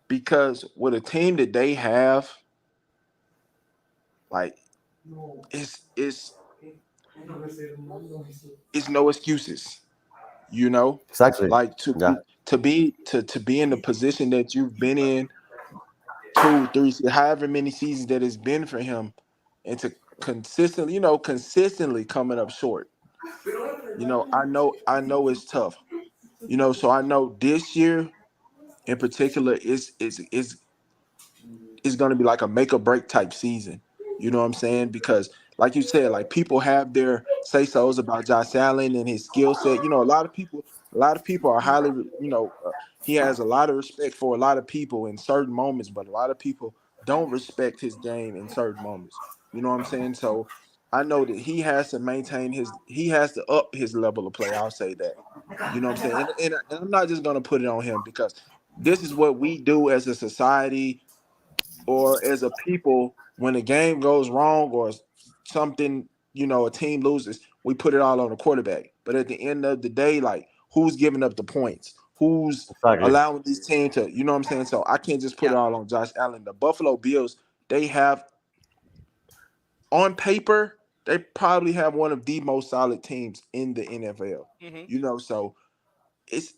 because with a team that they have, like, it's no excuses, Exactly. like to be in the position that you've been in 2, 3, however many seasons that it's been for him, and to consistently coming up short. I know it's tough. So I know this year in particular is going to be like a make or break type season. You know what I'm saying? Because, like you said, like, people have their say-sos about Josh Allen and his skill set. A lot of people are highly, he has a lot of respect for a lot of people in certain moments, but a lot of people don't respect his game in certain moments. You know what I'm saying? So I know that he has to up his level of play. I'll say that. You know what I'm saying? And I'm not just going to put it on him, because this is what we do as a society or as a people when a game goes wrong or something, a team loses, we put it all on the quarterback. But at the end of the day, like, who's giving up the points? Who's allowing this team to, you know what I'm saying? So I can't just put it all on Josh Allen. The Buffalo Bills, they have, on paper, they probably have one of the most solid teams in the NFL. So it's,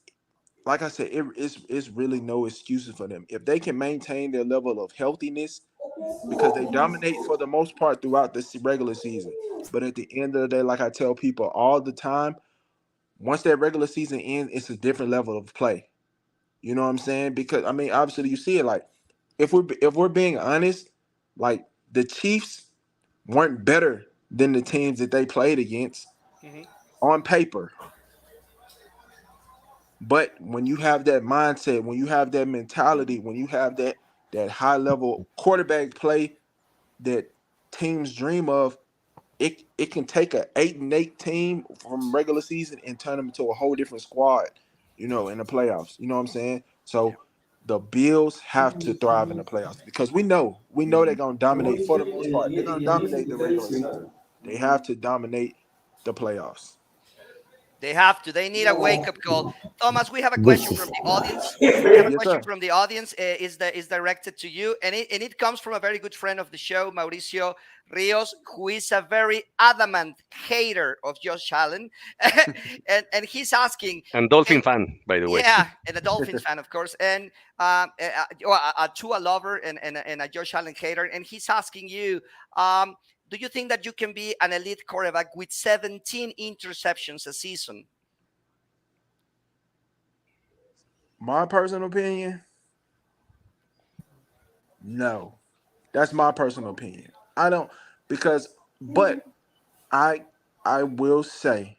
like I said, it's really no excuses for them. If they can maintain their level of healthiness, because they dominate for the most part throughout the regular season. But at the end of the day, like I tell people all the time, once that regular season ends, it's a different level of play. You know what I'm saying? Because I mean, obviously, you see it. Like, if we're being honest, like, the Chiefs weren't better than the teams that they played against on paper. But when you have that mindset, when you have that mentality, when you have that high level quarterback play that teams dream of, it can take a 8-8 team from regular season and turn them into a whole different squad, in the playoffs. You know what I'm saying? So the Bills have to thrive in the playoffs, because we know they're gonna dominate for the most part. They're gonna dominate the regular season. They have to dominate the playoffs. They have to. They need a wake-up call. Thomas, we have a question from the audience. We have a question from the audience. Is directed to you, and it comes from a very good friend of the show, Mauricio Rios, who is a very adamant hater of Josh Allen, and he's asking. And Dolphin fan, by the way. Yeah, and a Dolphins fan, of course, and a Tua lover and a Josh Allen hater, and he's asking you. Do you think that you can be an elite quarterback with 17 interceptions a season? My personal opinion, no. That's my personal opinion. I don't, but I will say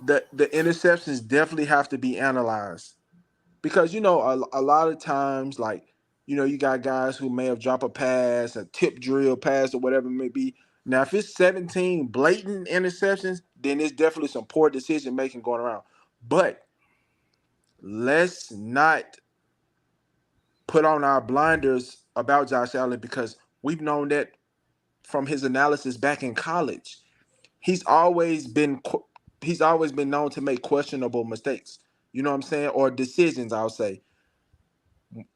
that the interceptions definitely have to be analyzed, because a lot of times, like, you got guys who may have dropped a pass, a tip drill pass, or whatever it may be. Now, if it's 17 blatant interceptions, then it's definitely some poor decision making going around. But let's not put on our blinders about Josh Allen, because we've known that from his analysis back in college. He's always been known to make questionable mistakes. You know what I'm saying? Or decisions, I'll say.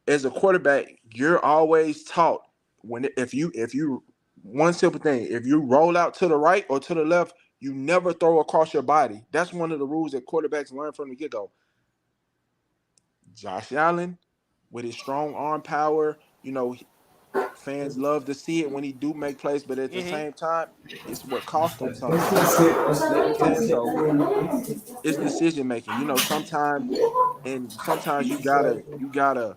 As a quarterback, you're always taught, if you one simple thing, if you roll out to the right or to the left, you never throw across your body. That's one of the rules that quarterbacks learn from the get-go. Josh Allen, with his strong arm power, fans love to see it when he do make plays, but at the same time, it's what cost him sometimes. You know what I'm saying? So it's decision making. Sometimes you gotta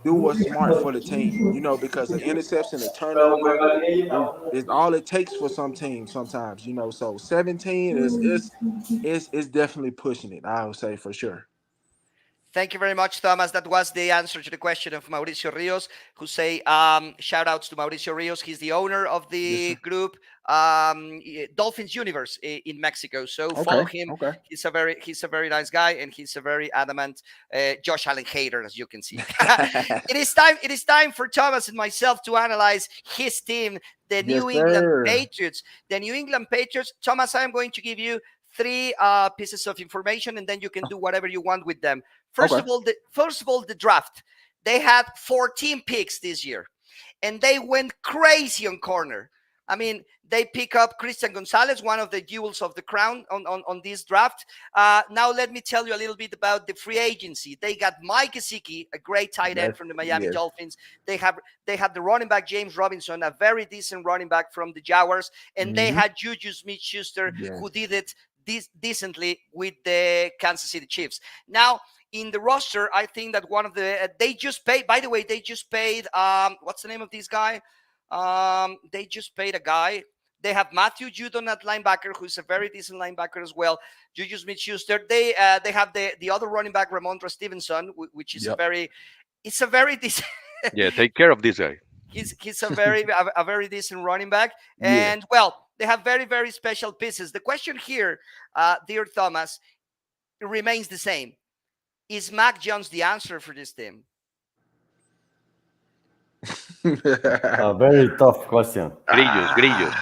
do what's smart for the team. Because an interception, a turnover is all it takes for some teams sometimes. So 17 is definitely pushing it, I would say, for sure. Thank you very much, Thomas. That was the answer to the question of Mauricio Rios, who say, shout outs to Mauricio Rios. He's the owner of the group Dolphins Universe in Mexico. So follow him. Okay. He's a very nice guy, and he's a very adamant Josh Allen hater, as you can see. It is time for Thomas and myself to analyze his team, the New England Patriots. The New England Patriots. Thomas, I am going to give you 3 pieces of information, and then you can do whatever you want with them. First of all, the draft. They had 14 picks this year, and they went crazy on corner. I mean, they pick up Christian Gonzalez, one of the jewels of the crown on this draft. Now, let me tell you a little bit about the free agency. They got Mike Gesicki, a great tight end from the Miami Dolphins. They had the running back James Robinson, a very decent running back from the Jaguars, and they had Juju Smith-Schuster, who did it decently with the Kansas City Chiefs. Now, in the roster, I think that one of the they just paid. By the way, they just paid. What's the name of this guy? They just paid a guy. They have Matthew Judon at linebacker, who's a very decent linebacker as well. Juju Smith-Schuster. They have the other running back, Ramondre Stevenson, which is a very decent. Yeah, take care of this guy. He's a very decent running back, and they have very, very special pieces. The question here, dear Thomas, remains the same. Is Mac Jones the answer for this team? A very tough question. Grillos.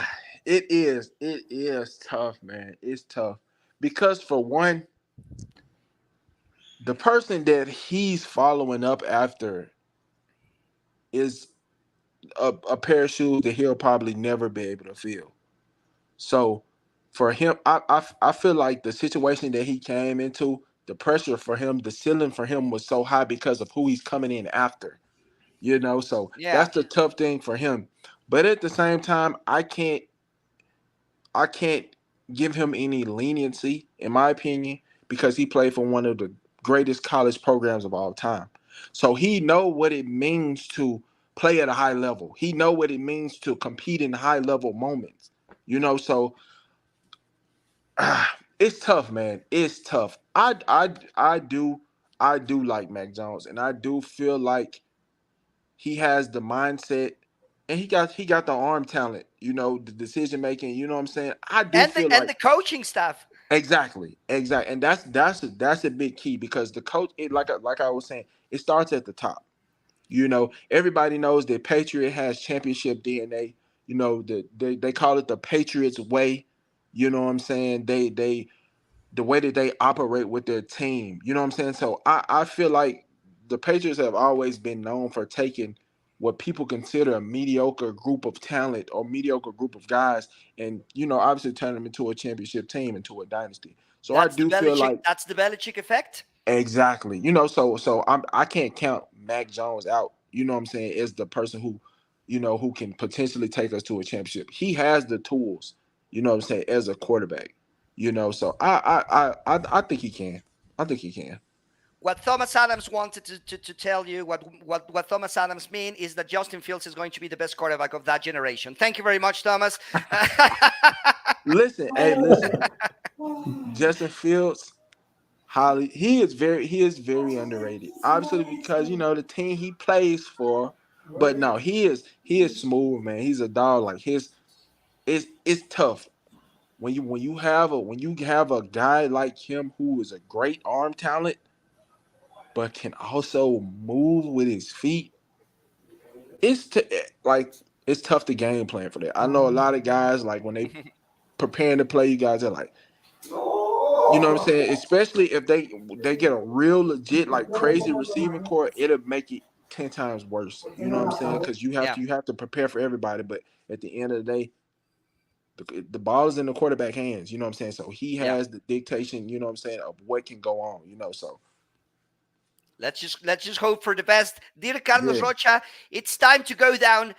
It is tough, man. It's tough because for one, the person that he's following up after is a pair of shoes that he'll probably never be able to fill. So for him, I feel like the situation that he came into, the pressure for him, the ceiling for him was so high because of who he's coming in after. So Yeah. that's the tough thing for him. But at the same time, I can't give him any leniency, in my opinion, because he played for one of the greatest college programs of all time. So he know what it means to play at a high level. He know what it means to compete in high level moments. So it's tough, man. It's tough. I do like Mac Jones, and I do feel like he has the mindset, and he got the arm talent. The decision making. You know what I'm saying? I do And feel the like coaching staff. exactly, and that's a big key because the coach, like I was saying, it starts at the top. Everybody knows that Patriot has championship DNA. They call it the Patriots way. You know what I'm saying? They the way that they operate with their team. You know what I'm saying? So I feel like the Patriots have always been known for taking what people consider a mediocre group of talent or mediocre group of guys and, obviously turn them into a championship team, into a dynasty. So I do feel like That's the Belichick effect. exactly, so I can't count Mac Jones out, you know what I'm saying, as the person who can potentially take us to a championship. He has the tools, you know what I'm saying, as a quarterback. So I think he can. I think he can. What Thomas Adams wanted to tell you, what Thomas Adams mean is that Justin Fields is going to be the best quarterback of that generation. Thank you very much, Thomas. Listen, Justin Fields, he is very underrated. Obviously because the team he plays for, but no, he is smooth, man. He's a dog. Like it's tough when you have a guy like him who is a great arm talent, but can also move with his feet. Like it's tough to game plan for that. I know a lot of guys like when they preparing to play, you guys are like, you know what I'm saying? Especially if they get a real legit like crazy receiving core, it'll make it 10 times worse. You know what I'm saying? Because you have Yeah. to prepare for everybody, but at the end of the day, the ball is in the quarterback hands. You know what I'm saying? So he has the dictation. You know what I'm saying, of what can go on. So Let's just hope for the best. Dear Carlos Yeah. Rocha, it's time to go down.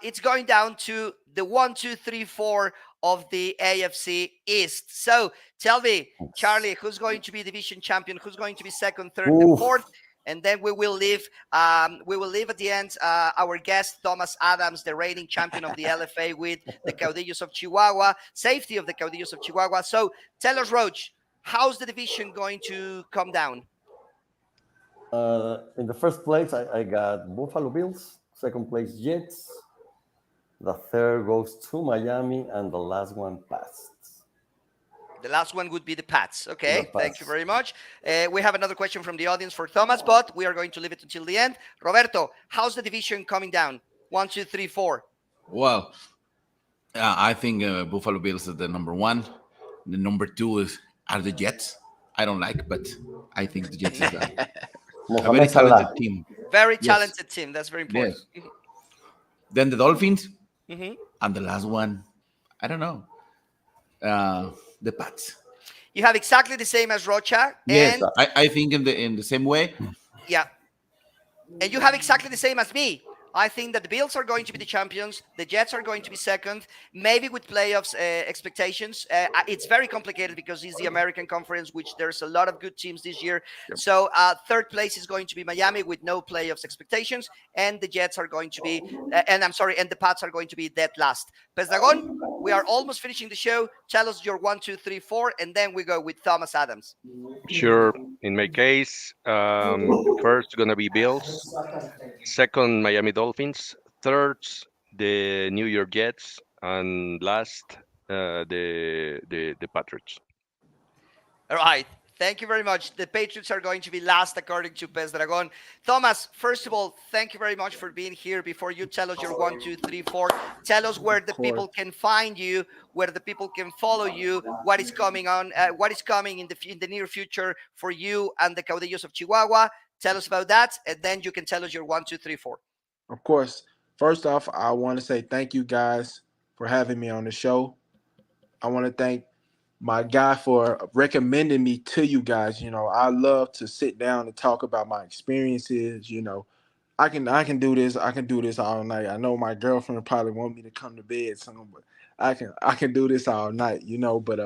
It's going down to the 1, 2, 3, 4 of the AFC East. So tell me, Charlie, who's going to be division champion? Who's going to be second, third, and fourth? And then we will leave. We will leave at the end our guest Thomas Adams, the reigning champion of the LFA with the Caudillos of Chihuahua, safety of the Caudillos of Chihuahua. So tell us, Roach, how's the division going to come down? In the first place, I got Buffalo Bills. Second place, Jets. The third goes to Miami, and the last one passed. The last one would be the Pats. Okay, thank you very much. We have another question from the audience for Thomas, but we are going to leave it until the end. Roberto, how's the division coming down? 1, 2, 3, 4. Well, I think Buffalo Bills is the number one. The number two are the Jets. I don't like, but I think the Jets is a very talented team. Very talented team. That's very important. Yes. Then the Dolphins. Mm-hmm. And the last one, I don't know. The Pats. You have exactly the same as Rocha. Yes, and I think in the same way. Yeah. And you have exactly the same as me. I think that the Bills are going to be the champions. The Jets are going to be second, maybe with playoffs expectations. It's very complicated because it's the American Conference, which there's a lot of good teams this year. Yep. So third place is going to be Miami with no playoffs expectations. And the Jets are going to be, and the Pats are going to be dead last. Pesdagon, we are almost finishing the show. Tell us your 1, 2, 3, 4, and then we go with Thomas Adams. Sure. In my case, first gonna be Bills. Second, Miami Dolphins. Third, the New York Jets, and last, the Patriots. All right. Thank you very much. The Patriots are going to be last, according to Pez Dragon. Thomas, first of all, thank you very much for being here. Before you tell us your 1, 2, 3, 4, tell us where the people can find you, where the people can follow you, what is coming on, what is coming in the near future for you and the Caudillos of Chihuahua. Tell us about that, and then you can tell us your 1, 2, 3, 4. Of course. First off, I want to say thank you guys for having me on the show. I want to thank my guy for recommending me to you guys. You know, I love to sit down and talk about my experiences. You know, I can do this. I can do this all night. I know my girlfriend probably want me to come to bed soon, but I can do this all night. You know, but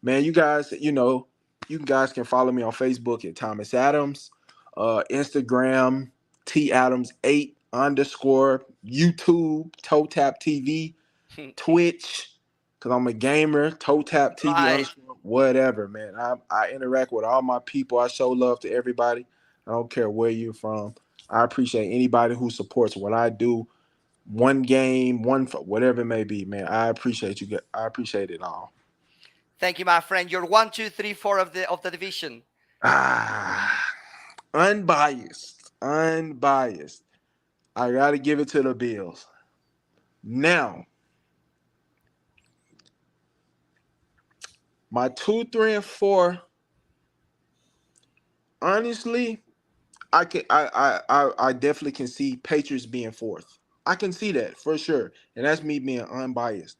man, you guys, you know, you guys can follow me on Facebook at Thomas Adams, Instagram TAdams8 _, YouTube Toe Tap TV, Twitch. Because I'm a gamer, Toe Tap TV, Right. whatever, man. I interact with all my people. I show love to everybody. I don't care where you're from. I appreciate anybody who supports what I do. One game, whatever it may be, man. I appreciate you. I appreciate it all. Thank you, my friend. You're 1, 2, 3, 4 of the division. Unbiased. I gotta give it to the Bills. Now, my 2, 3, and 4. Honestly, I definitely can see Patriots being 4th. I can see that for sure, and that's me being unbiased.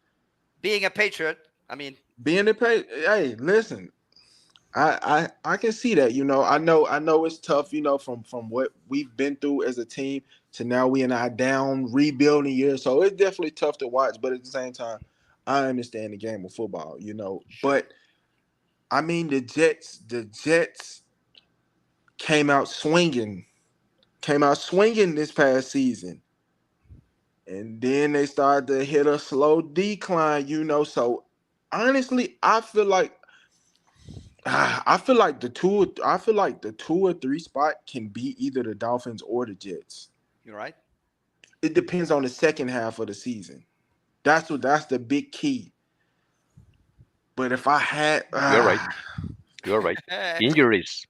Being a Patriot, I mean, being a Patriot. Hey, listen, I can see that. You know, I know it's tough. You know, from what we've been through as a team to now we in our down rebuilding year, so it's definitely tough to watch. But at the same time, I understand the game of football. You know, but I mean the Jets came out swinging this past season, and then they started to hit a slow decline, you know. So honestly, I feel like the 2 or 3 spot can be either the Dolphins or the Jets. You're right. It depends on the second half of the season. That's the big key. But if I had you're right. Injuries.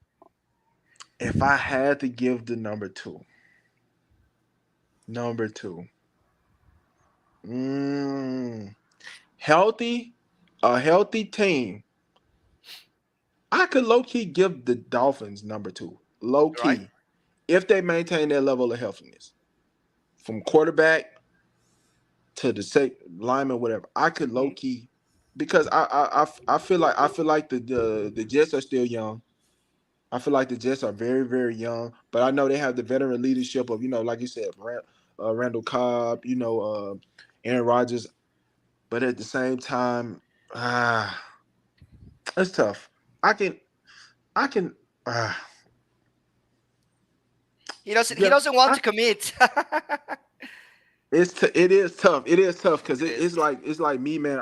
If I had to give the number two, a healthy team, I could low-key give the Dolphins number 2. Low-key. Right. If they maintain their level of healthiness. From quarterback to the lineman, whatever. I could low-key, because I feel like the Jets are still young. I feel like the Jets are very, very young, but I know they have the veteran leadership of, you know, like you said, Randall Cobb, you know, Aaron Rodgers. But at the same time, it's tough. He doesn't want to commit. It is tough. It is tough because it's like me, man.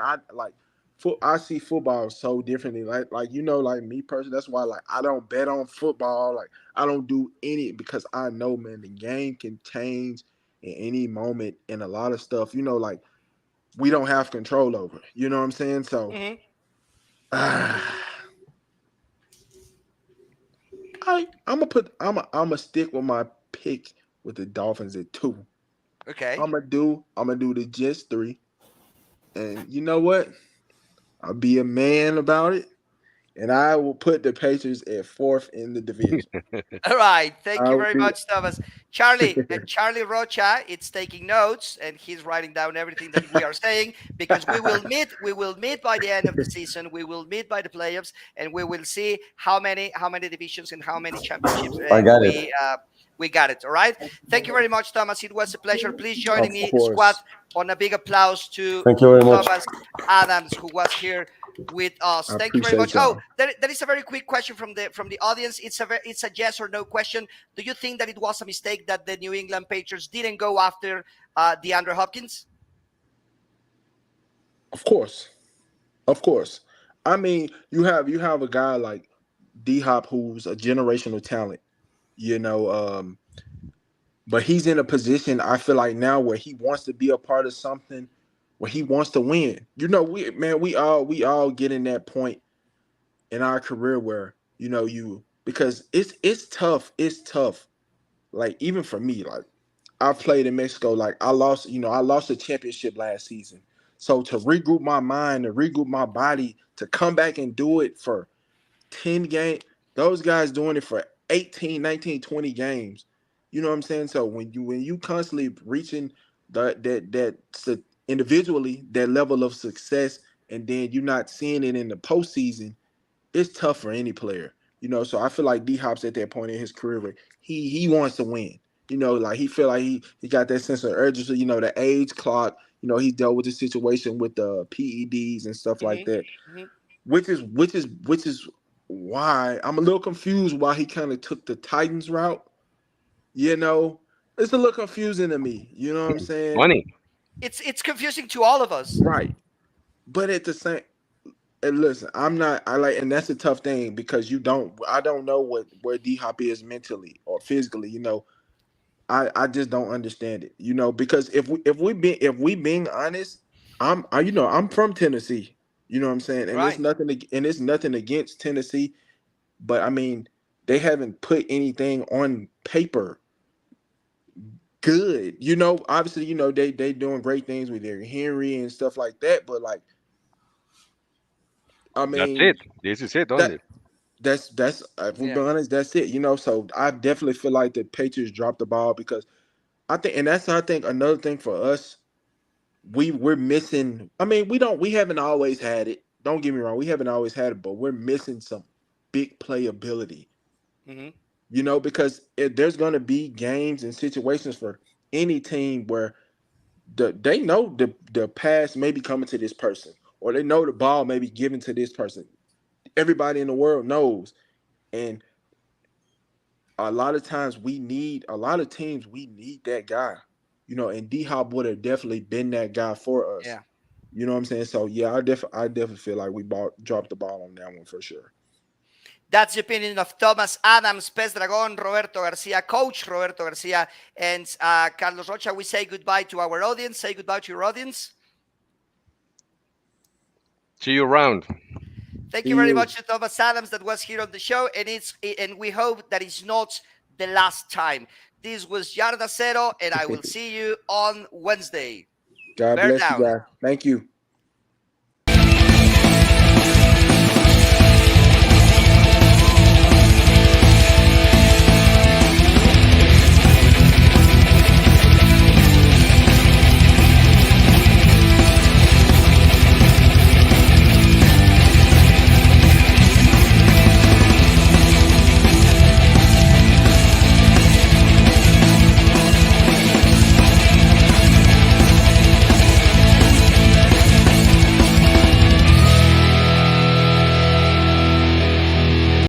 I see football so differently. Like you know, like me personally, that's why like I don't bet on football. Like I don't do any, because I know, man, the game can change in any moment and a lot of stuff, you know, like we don't have control over. You know what I'm saying? So I'm gonna stick with my pick with the Dolphins at 2. Okay. I'm gonna do the Jets 3. And you know what? I'll be a man about it, and I will put the Patriots at 4th in the division. All right. Thank you very much, Thomas. Charlie Rocha, it's taking notes, and he's writing down everything that we are saying, because we will meet by the end of the season. We will meet by the playoffs, and we will see how many divisions and how many championships we got it. All right. Thank you very much, Thomas. It was a pleasure. Please join me, squad, on a big applause to Thomas Adams, who was here with us. Thank you very much. Oh, there is a very quick question from the audience. It's a yes or no question. Do you think that it was a mistake that the New England Patriots didn't go after DeAndre Hopkins? Of course. I mean, you have a guy like D-Hop who's a generational talent, you know, but he's in a position, I feel like now, where he wants to be a part of something, where he wants to win. You know, we all get in that point in our career where, because it's tough. It's tough. Like even for me, like I've played in Mexico. Like I lost a championship last season. So to regroup my mind, to regroup my body, to come back and do it for 10 games, those guys doing it for 18, 19, 20 games. You know what I'm saying? So when you constantly reaching that individually that level of success, and then you're not seeing it in the postseason, it's tough for any player. So I feel like D Hop's at that point in his career where he wants to win. Like he feel like he got that sense of urgency. The age clock. He dealt with the situation with the PEDs and stuff like that, which is why I'm a little confused why he kind of took the Titans route. It's a little confusing to me. You know what I'm saying? Money. It's confusing to all of us, right? But at the same. And listen, and that's a tough thing because I don't know where D Hop is mentally or physically. I just don't understand it. Because if we being honest, I'm from Tennessee. You know what I'm saying? And right? It's nothing against Tennessee, but I mean, they haven't put anything on paper good. Obviously, they doing great things with their Henry and stuff like that, but like, I mean, That's it. This is it only. That's if we're being honest, that's it. So I definitely feel like the Patriots dropped the ball because I think another thing for us, we're missing. I mean, we haven't always had it. Don't get me wrong, we haven't always had it, but we're missing some big playability. Because there's going to be games and situations for any team where they know the pass may be coming to this person, or they know the ball may be given to this person. Everybody in the world knows. And a lot of teams we need that guy, and D Hop would have definitely been that guy for us. Yeah. You know what I'm saying? So yeah, I definitely feel like we dropped the ball on that one for sure. That's the opinion of Thomas Adams, Pez Dragon, Roberto Garcia, Coach Roberto Garcia, and Carlos Rocha. We say goodbye to our audience. Say goodbye to your audience. See you around. Thank you very much to Thomas Adams that was here on the show, and we hope that it's not the last time. This was Yarda Cero, and I will see you on Wednesday. God bless you guys. Thank you.